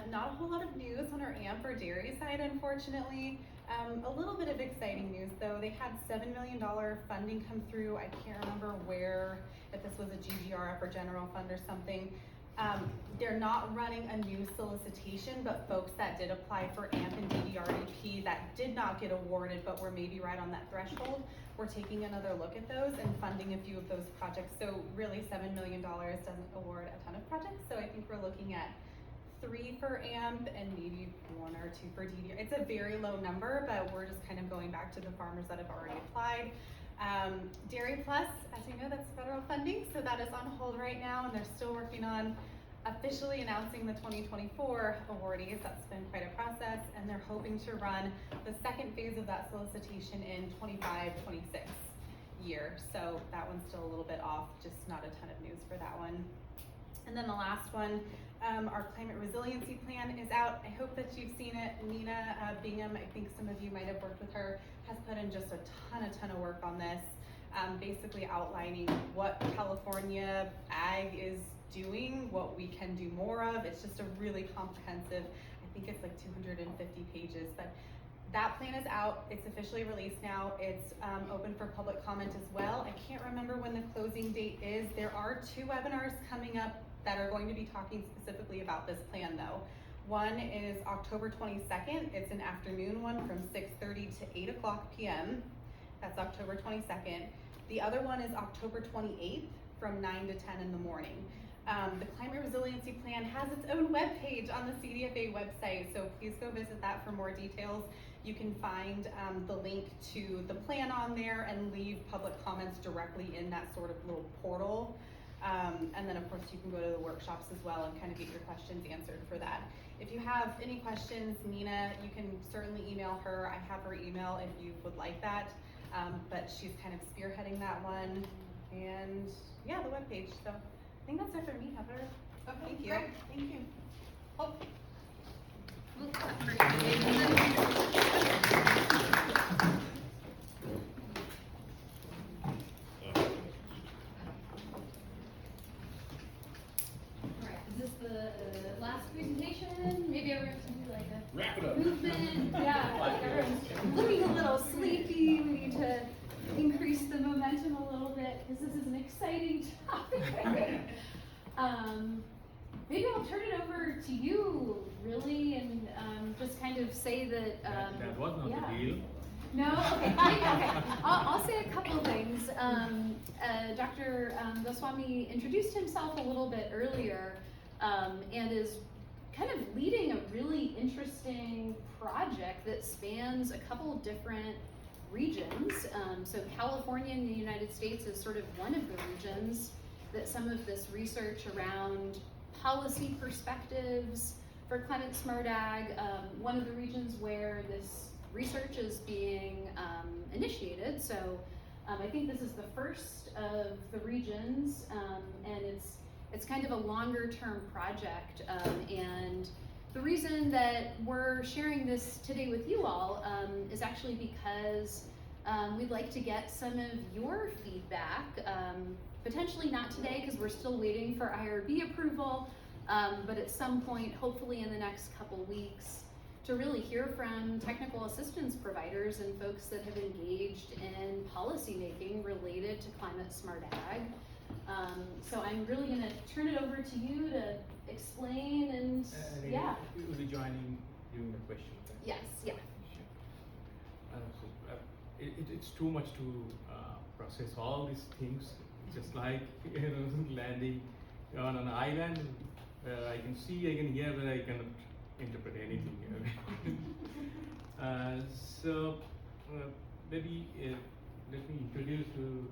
Speaker 5: Not a whole lot of news on our AMP or dairy side, unfortunately.
Speaker 8: A little bit of exciting news though. They had $7 million funding come through. I can't remember where, if this was a GGRF or general fund or something. They're not running a new solicitation, but folks that did apply for AMP and DDRDP that did not get awarded but were maybe right on that threshold, we're taking another look at those and funding a few of those projects. So really $7 million doesn't award a ton of projects. So I think we're looking at 3 for AMP and maybe 1 or 2 for DDR. It's a very low number, but we're just kind of going back to the farmers that have already applied. Dairy Plus, as you know, that's federal funding, so that is on hold right now, and they're still working on officially announcing the 2024 awardees. That's been quite a process, and they're hoping to run the second phase of that solicitation in 25-26 year. So that one's still a little bit off, just not a ton of news for that one. And then the last one, our climate resiliency plan is out. I hope that you've seen it. Nina Bingham, I think some of you might have worked with her, has put in just a ton of work on this, basically outlining what California ag is doing, what we can do more of. It's just a really comprehensive, I think it's like 250 pages, but that plan is out. It's officially released now. It's open for public comment as well. I can't remember when the closing date is. There are 2 webinars coming up that are going to be talking specifically about this plan though. One is October 22nd. It's an afternoon one from 6:30 to 8 o'clock p.m. That's October 22nd. The other one is October 28th from 9 to 10 in the morning. The Climate Resiliency Plan has its own webpage on the CDFA website, so please go visit that for more details. You can find the link to the plan on there and leave public comments directly in that sort of little portal. And then of course you can go to the workshops as well and kind of get your questions answered for that. If you have any questions, Nina, you can certainly email her. I have her email if you would like that, but she's kind of spearheading that one. And yeah, the webpage. So I think that's it for me, Heather. Oh, thank you.
Speaker 5: Great, thank you.
Speaker 8: Oh.
Speaker 10: We'll cut for you. Alright, is this the last presentation? Maybe everyone can do like a
Speaker 6: Wrap it up.
Speaker 10: movement. Yeah, like everyone's looking a little sleepy. We need to increase the momentum a little bit because this is an exciting topic. Maybe I'll turn it over to you, really, and just kind of say that.
Speaker 12: That was not
Speaker 10: yeah.
Speaker 12: the deal.
Speaker 10: No? Okay. Okay. I'll say a couple of things. Dr. Goswami introduced himself a little bit earlier and is kind of leading a really interesting project that spans a couple of different regions. So California in the United States is sort of one of the regions that some of this research around policy perspectives for climate smart ag, one of the regions where this research is being initiated. So I think this is the first of the regions, and it's kind of a longer term project. And the reason that we're sharing this today with you all is actually because we'd like to get some of your feedback, potentially not today because we're still waiting for IRB approval, but at some point, hopefully in the next couple weeks, to really hear from technical assistance providers and folks that have engaged in policy making related to climate smart ag. So I'm really going to turn it over to you to explain and yeah.
Speaker 12: You will be joining during the question. Right?
Speaker 10: Yes, yeah.
Speaker 12: It's too much to process all these things. Just like landing on an island, I can see, I can hear, but I cannot interpret anything. So maybe let me introduce to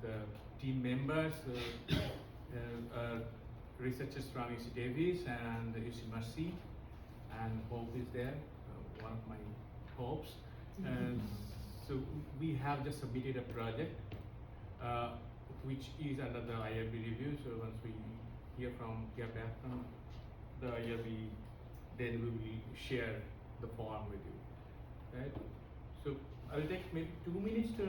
Speaker 12: the team members. Researchers from UC Davis and UC Mercy, and Hope is there, one of my hopes. And so we have just submitted a project which is under the IRB review. So once we hear back from the IRB, then we will share the form with you, right? So I will take maybe 2 minutes to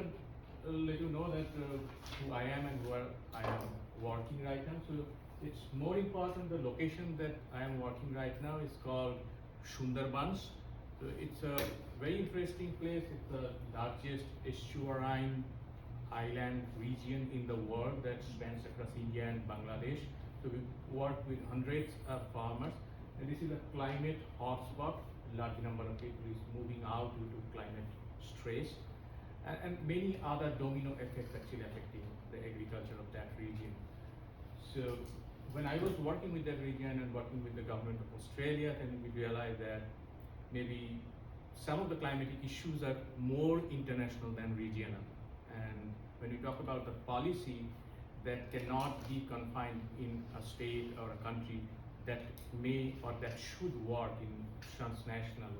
Speaker 12: let you know that who I am and where I am working right now. So it's more important, the location that I am working right now is called Sundarbans. So it's a very interesting place. It's the largest estuarine island region in the world that spans across India and Bangladesh. So we work with hundreds of farmers, and this is a climate hotspot. A large number of people is moving out due to climate stress, and many other domino effects actually affecting the agriculture of that region. So when I was working with that region and working with the government of Australia, then we realized that maybe some of the climatic issues are more international than regional. And when we talk about the policy that cannot be confined in a state or a country, that may or that should work in transnational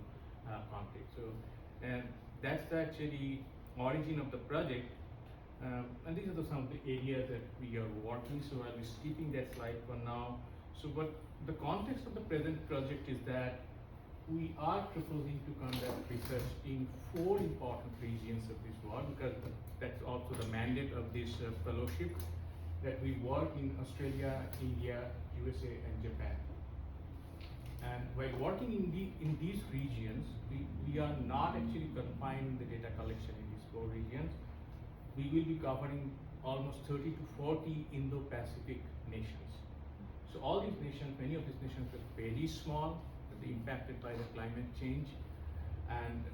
Speaker 12: context. So, and that's actually origin of the project. And these are some of the areas that we are working. So I'll be skipping that slide for now. So, but the context of the present project is that we are proposing to conduct research in 4 important regions of this world, because that's also the mandate of this fellowship, that we work in Australia, India, USA, and Japan. And while working in these regions, we are not actually confining the data collection in these 4 regions. We will be covering almost 30 to 40 Indo-Pacific nations. So all these nations, many of these nations are very small, impacted by the climate change, and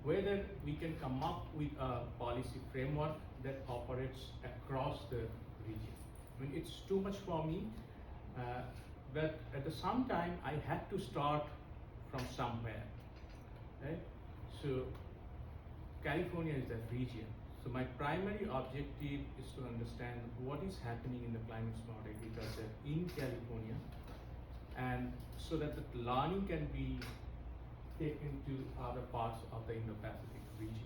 Speaker 12: whether we can come up with a policy framework that operates across the region. I mean, it's too much for me, but at the same time, I had to start from somewhere, right? So California is that region. So my primary objective is to understand what is happening in the climate smart agriculture in California, and so that the learning can be taken to other parts of the Indo-Pacific regions.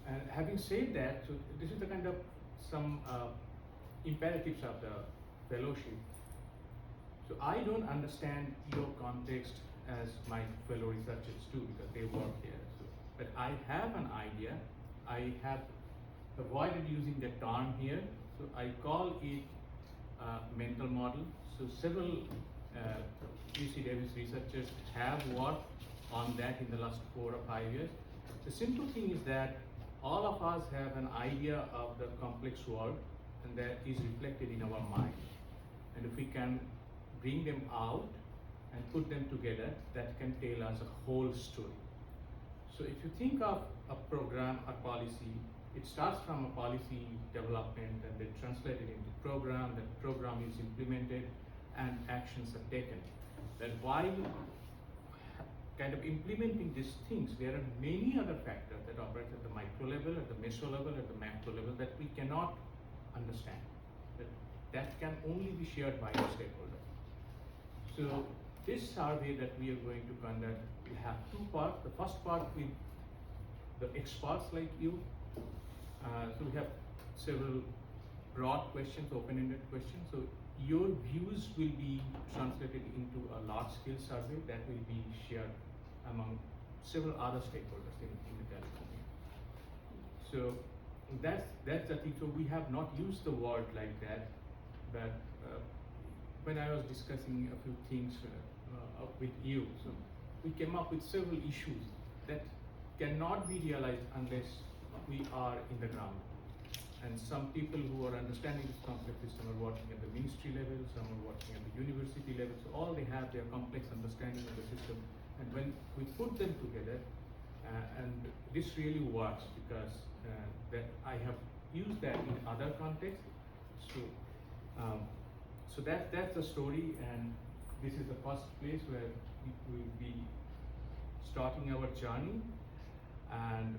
Speaker 12: And having said that, so this is the kind of some imperatives of the fellowship. So I don't understand your context as my fellow researchers do, because they work here. So, but I have an idea. I have avoided using the term here. So I call it mental model. So several UC Davis researchers have worked on that in the last 4 or 5 years. The simple thing is that all of us have an idea of the complex world, and that is reflected in our mind. And if we can bring them out and put them together, that can tell us a whole story. So if you think of a program or policy, it starts from a policy development and then translated into program, that program is implemented and actions are taken. But while kind of implementing these things, there are many other factors that operate at the micro level, at the meso level, at the macro level that we cannot understand. That can only be shared by the stakeholders. So this survey that we are going to conduct will have 2 parts. The first part with the experts like you. So we have several broad questions, open-ended questions. So your views will be translated into a large-scale survey that will be shared among several other stakeholders in the California. So that's the thing. So we have not used the word like that, but when I was discussing a few things with you, so we came up with several issues that cannot be realized unless we are in the ground. And some people who are understanding this complex system are working at the ministry level, some are working at the university level, so all they have their complex understanding of the system. And when we put them together, and this really works, because that I have used that in other contexts. So, so that's the story, and this is the first place where we will be starting our journey. And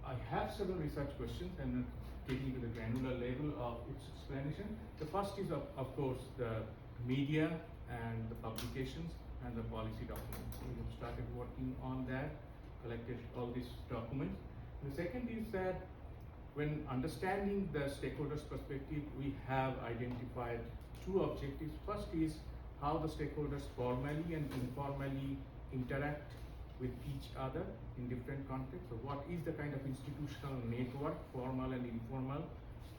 Speaker 12: I have several research questions, and getting to the granular level of its explanation. The first is, of course, the media and the publications and the policy documents. We have started working on that, collected all these documents. The second is that when understanding the stakeholders' perspective, we have identified 2 objectives. First is how the stakeholders formally and informally interact with each other in different contexts. So what is the kind of institutional network, formal and informal,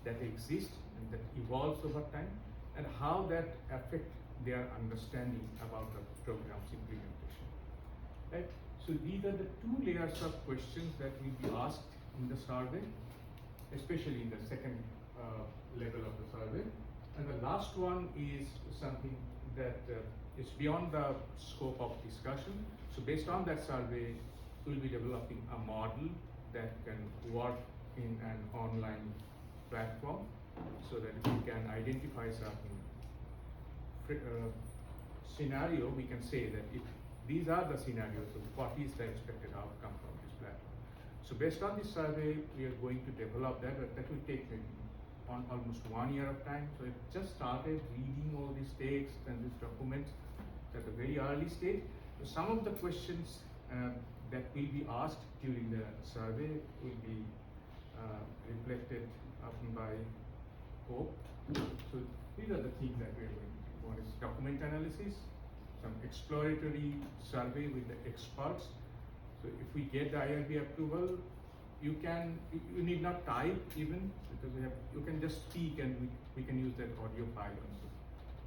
Speaker 12: that exists and that evolves over time, and how that affects their understanding about the program's implementation. right? So these are the two layers of questions that will be asked in the survey, especially in the second level of the survey. And the last one is something that is beyond the scope of discussion. So based on that survey, we'll be developing a model that can work in an online platform so that we can identify certain scenario. We can say that if these are the scenarios, so what is the expected outcome from this platform? So based on this survey, we are going to develop that, but that will take maybe almost 1 year of time. So it just started reading all these texts and these documents at a very early stage. So some of the questions that will be asked during the survey will be reflected by Hope. So these are the things that we are going to do. One is document analysis, some exploratory survey with the experts. So if we get the IRB approval, you need not type even, because you can just speak and we can use that audio file also.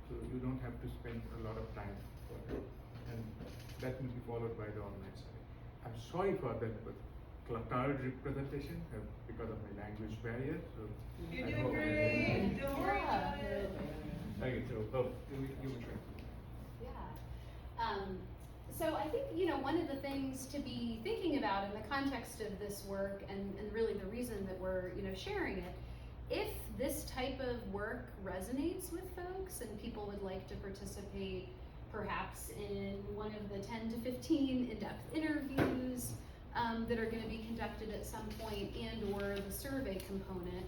Speaker 12: So you don't have to spend a lot of time for that. And that will be followed by the online survey. I'm sorry for that, but cluttered representation because of my language barrier. So
Speaker 7: You're
Speaker 12: I
Speaker 7: doing
Speaker 12: hope
Speaker 7: great. Don't worry about it.
Speaker 12: Thank you. So, you were trying.
Speaker 10: Yeah. So I think, one of the things to be thinking about in the context of this work and really the reason that we're, sharing it, if this type of work resonates with folks and people would like to participate perhaps in one of the 10 to 15 in-depth interviews that are going to be conducted at some point, and or the survey component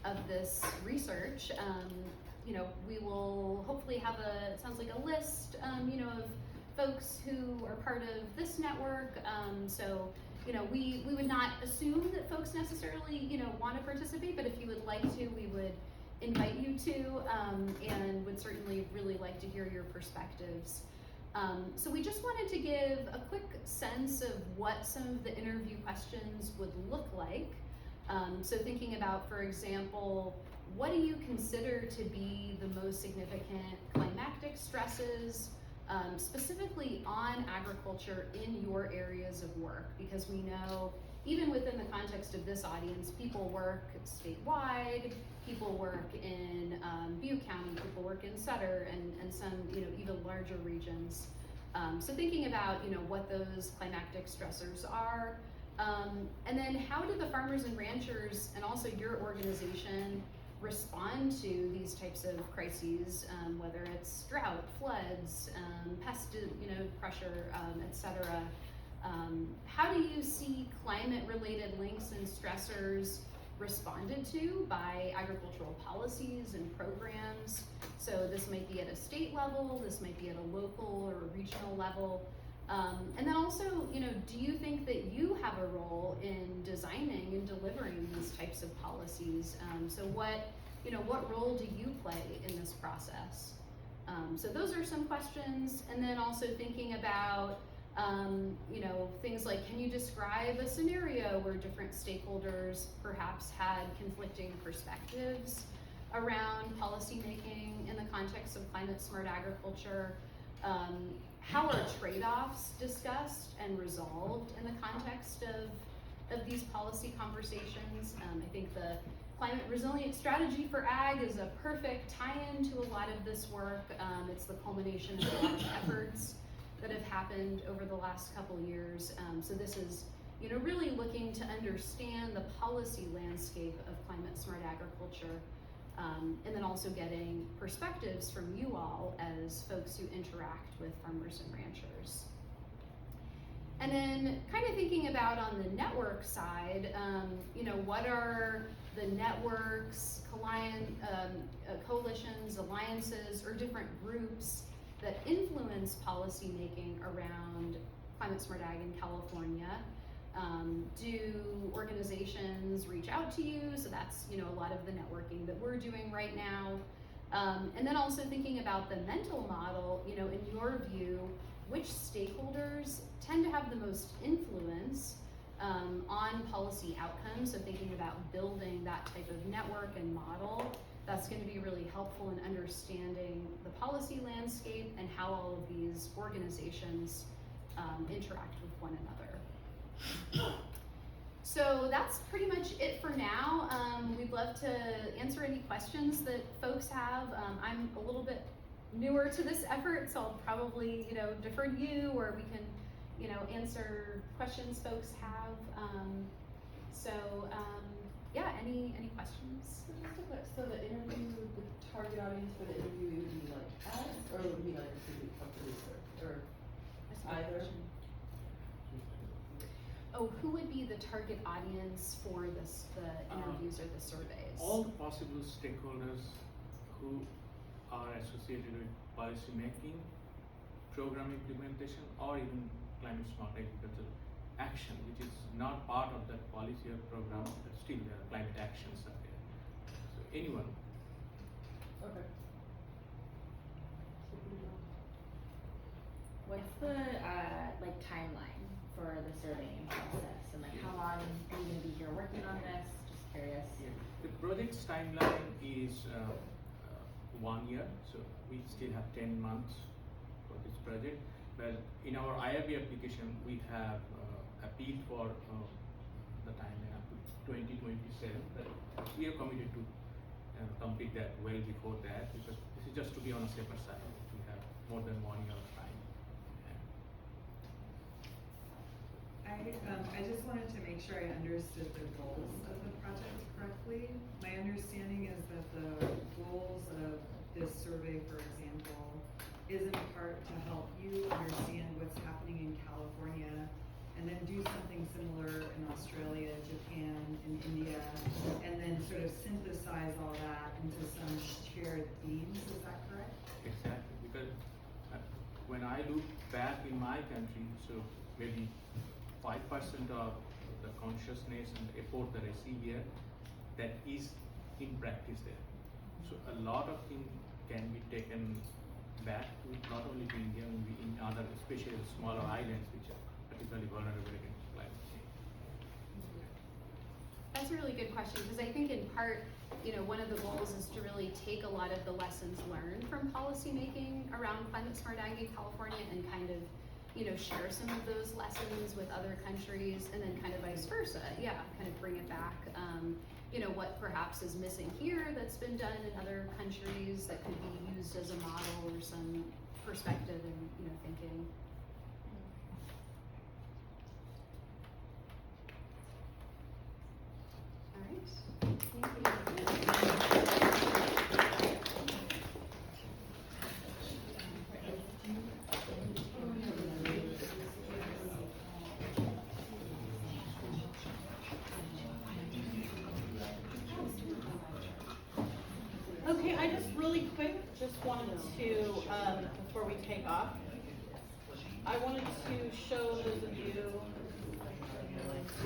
Speaker 10: of this research, we will hopefully have it sounds like a list, of folks who are part of this network. So, we would not assume that folks necessarily, want to participate, but if you would like to, we would invite you to, and would certainly really like to hear your perspectives. So we just wanted to give a quick sense of what some of the interview questions would look like. So thinking about, for example, what do you consider to be the most significant climactic stresses, specifically on agriculture in your areas of work? Because we know, even within the context of this audience, people work statewide, people work in Butte County, people work in Sutter, and some, even larger regions. So thinking about, what those climactic stressors are, and then how do the farmers and ranchers, and also your organization, respond to these types of crises, whether it's drought, floods, pest, pressure, et cetera. How do you see climate-related links and stressors responded to by agricultural policies and programs? So this might be at a state level, this might be at a local or a regional level. And then also, do you think that you have a role in designing and delivering these types of policies? So what role do you play in this process? So those are some questions. And then also thinking about, things like, can you describe a scenario where different stakeholders perhaps had conflicting perspectives around policymaking in the context of climate smart agriculture? How are trade-offs discussed and resolved in the context of these policy conversations? I think the climate resilient strategy for ag is a perfect tie-in to a lot of this work. It's the culmination of a lot of efforts that have happened over the last couple years. So this is, really looking to understand the policy landscape of climate smart agriculture, and then also getting perspectives from you all as folks who interact with farmers and ranchers. And then kind of thinking about on the network side, what are the networks, coalitions, alliances, or different groups that influence policy making around climate smart ag in California? Do organizations reach out to you? So that's, a lot of the networking that we're doing right now. And then also thinking about the mental model, in your view, which stakeholders tend to have the most influence on policy outcomes? So thinking about building that type of network and model, that's going to be really helpful in understanding the policy landscape and how all of these organizations interact with one another. So that's pretty much it for now. We'd love to answer any questions that folks have. I'm a little bit newer to this effort, so I'll probably, defer to you, or we can, answer questions folks have. Yeah, any questions?
Speaker 11: So the interview, the target audience for the interview would be like us, or would it be like a producer, or either?
Speaker 10: Oh, who would be the target audience for this, the interviews or the surveys?
Speaker 12: All the possible stakeholders who are associated with policy making, program implementation, or even climate smart agriculture action, which is not part of that policy or program, but still there are climate actions are there. So anyone.
Speaker 11: Okay. What's the like timeline for the surveying process, and like how long are you gonna be here working on this? Just curious.
Speaker 12: The project's timeline is 1 year, so we still have 10 months for this project. But in our IRB application, we have appealed for the timeline up to 2027. But we are committed to complete that well before that, because this is just to be on a safer side. We have more than 1 year of time.
Speaker 13: I just wanted to make sure I understood the goals of the project correctly. My understanding is that the goals of this survey, for example, is in part to help you understand what's happening in California, and then do something similar in Australia, Japan, and India, and then sort of synthesize all that into some shared themes. Is that correct?
Speaker 12: Exactly, because when I look back in my country, so maybe 5% of the consciousness and effort that I see here, that is in practice there. So a lot of things can be taken back to not only to India, maybe in other, especially the smaller islands, which are particularly vulnerable against climate change.
Speaker 10: That's a really good question, because I think in part, one of the goals is to really take a lot of the lessons learned from policymaking around climate smart ag in California and kind of, share some of those lessons with other countries, and then kind of vice versa. Yeah, kind of bring it back. What perhaps is missing here that's been done in other countries that could be used as a model or some perspective and, thinking. All right.
Speaker 8: Okay, I just really quick wanted to, before we take off, I wanted to show those of you,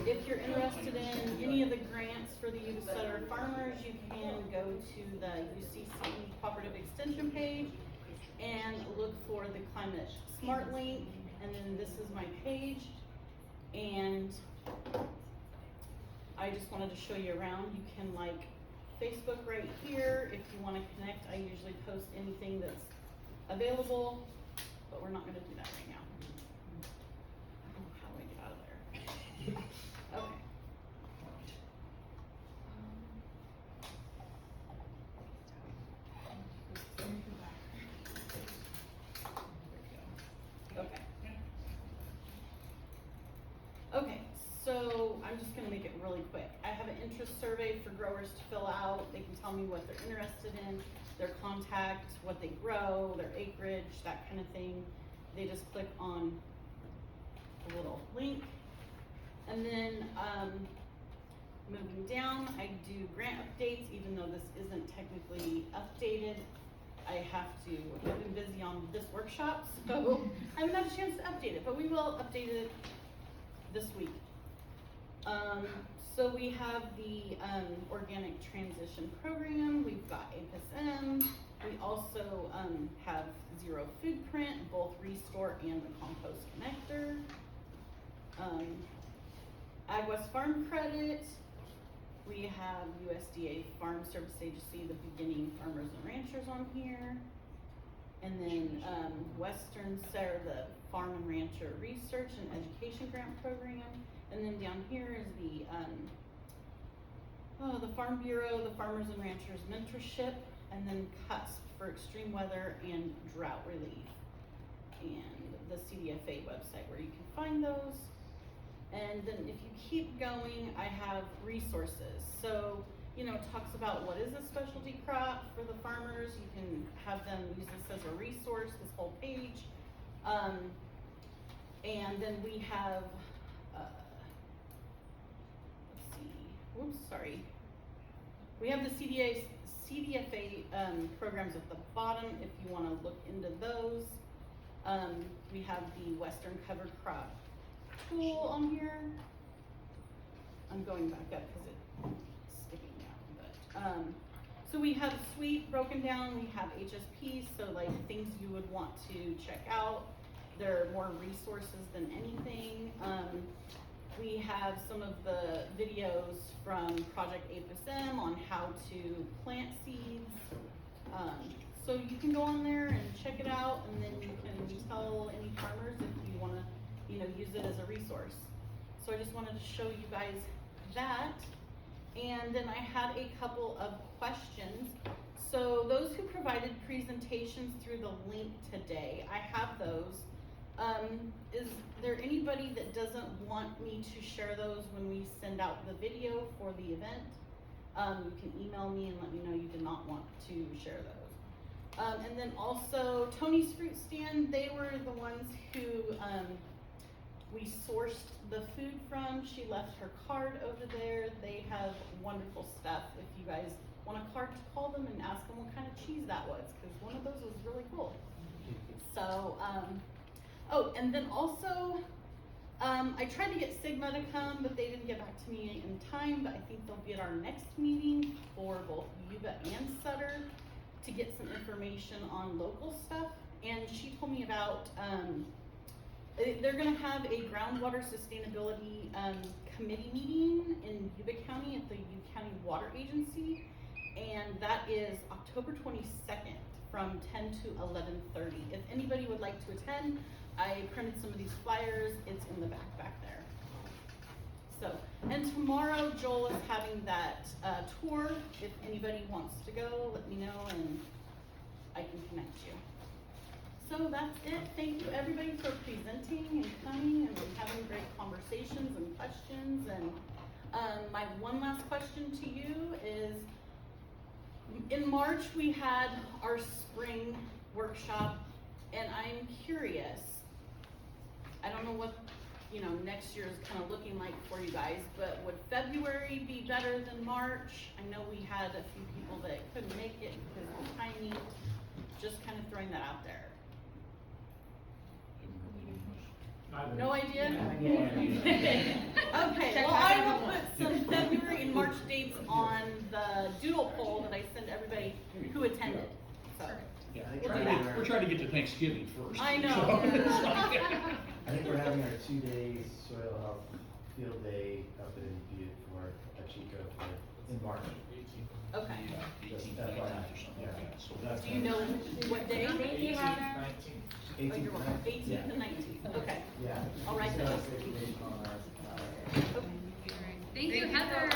Speaker 8: if you're interested in any of the grants for the youth Sutter farmers, you can go to the UCC Cooperative Extension page and look for the Climate Smart link, and then this is my page, and I just wanted to show you around. You can like Facebook right here if you want to connect. I usually post anything that's available, but we're not going to do that right now. Oh, how do I get out of there? Okay. Okay. Okay, so I'm just gonna make it really quick. I have an interest survey for growers to fill out. They can tell me what they're interested in, their contact, what they grow, their acreage, that kind of thing. They just click on the little link. And then moving down, I do grant updates, even though this isn't technically updated. I have to, I've been busy on this workshop, so I haven't had a chance to update it, but we will update it this week. So we have the organic transition program. We've got APSM. We also have zero footprint, both Restore and the compost connector. Ag West Farm Credit. We have USDA Farm Service Agency, the beginning farmers and ranchers on here. And then, Western Sarah, the Farm and Rancher Research and Education Grant Program. And then down here is the Farm Bureau, the Farmers and Ranchers Mentorship, and then CUSP for extreme weather and drought relief. And the CDFA website where you can find those. And then if you keep going, I have resources. So, you know, it talks about what is a specialty crop for the farmers. You can have them use this as a resource, this whole page. And then we have, let's see, oops, sorry. We have the CDFA programs at the bottom if you want to look into those. We have the Western Covered Crop tool on here. I'm going back up because it's skipping down, but so we have SWEET broken down. We have HSP, so like things you would want to check out. There are more resources than anything. We have some of the videos from Project APSM on how to plant seeds. So you can go on there and check it out, and then you can tell any farmers if you want to, you know, use it as a resource. So I just wanted to show you guys that. And then I had a couple of questions. So those who provided presentations through the link today, I have those. Is there anybody that doesn't want me to share those when we send out the video for the event? You can email me and let me know you did not want to share those. And then also Tony's Fruit Stand, they were the ones who we sourced the food from. She left her card over there. They have wonderful stuff. If you guys want a card, to call them and ask them what kind of cheese that was, because one of those was really cool. So, oh, and then also, I tried to get Sigma to come, but they didn't get back to me in time, but I think they'll be at our next meeting for both Yuba and Sutter to get some information on local stuff. And she told me about, they're gonna have a groundwater sustainability committee meeting in Yuba County at the Yuba County Water Agency. And that is October 22nd from 10 to 11:30. If anybody would like to attend, I printed some of these flyers. It's in the back there. So, and tomorrow Joel is having that tour. If anybody wants to go, let me know and I can connect you. So that's it. Thank you everybody for presenting and coming and having great conversations and questions. And my one last question to you is, in March we had our spring workshop, and I'm curious, I don't know what, you know, next year is kind of looking like for you guys, but would February be better than March? I know we had a few people that couldn't make it because of the timing. Just kind of throwing that out there. No idea? Okay, well I will put some February and March dates on the doodle poll that I send everybody who attended. So,
Speaker 6: Yeah,
Speaker 8: we'll do that.
Speaker 6: we're trying to get to Thanksgiving first.
Speaker 8: I know.
Speaker 1: I think we're having our 2 days soil health field day up in Butte for Chico in March.
Speaker 8: Okay.
Speaker 1: Just
Speaker 6: 18th, 19th
Speaker 1: FYI.
Speaker 6: or something like that. So that's
Speaker 8: Do you know what day?
Speaker 1: 18th,
Speaker 8: 18th
Speaker 1: 19th. Yeah.
Speaker 8: and 19th. Okay.
Speaker 1: Yeah.
Speaker 8: All right,
Speaker 1: So
Speaker 8: then.
Speaker 1: it's on our,
Speaker 10: Thank you, Heather.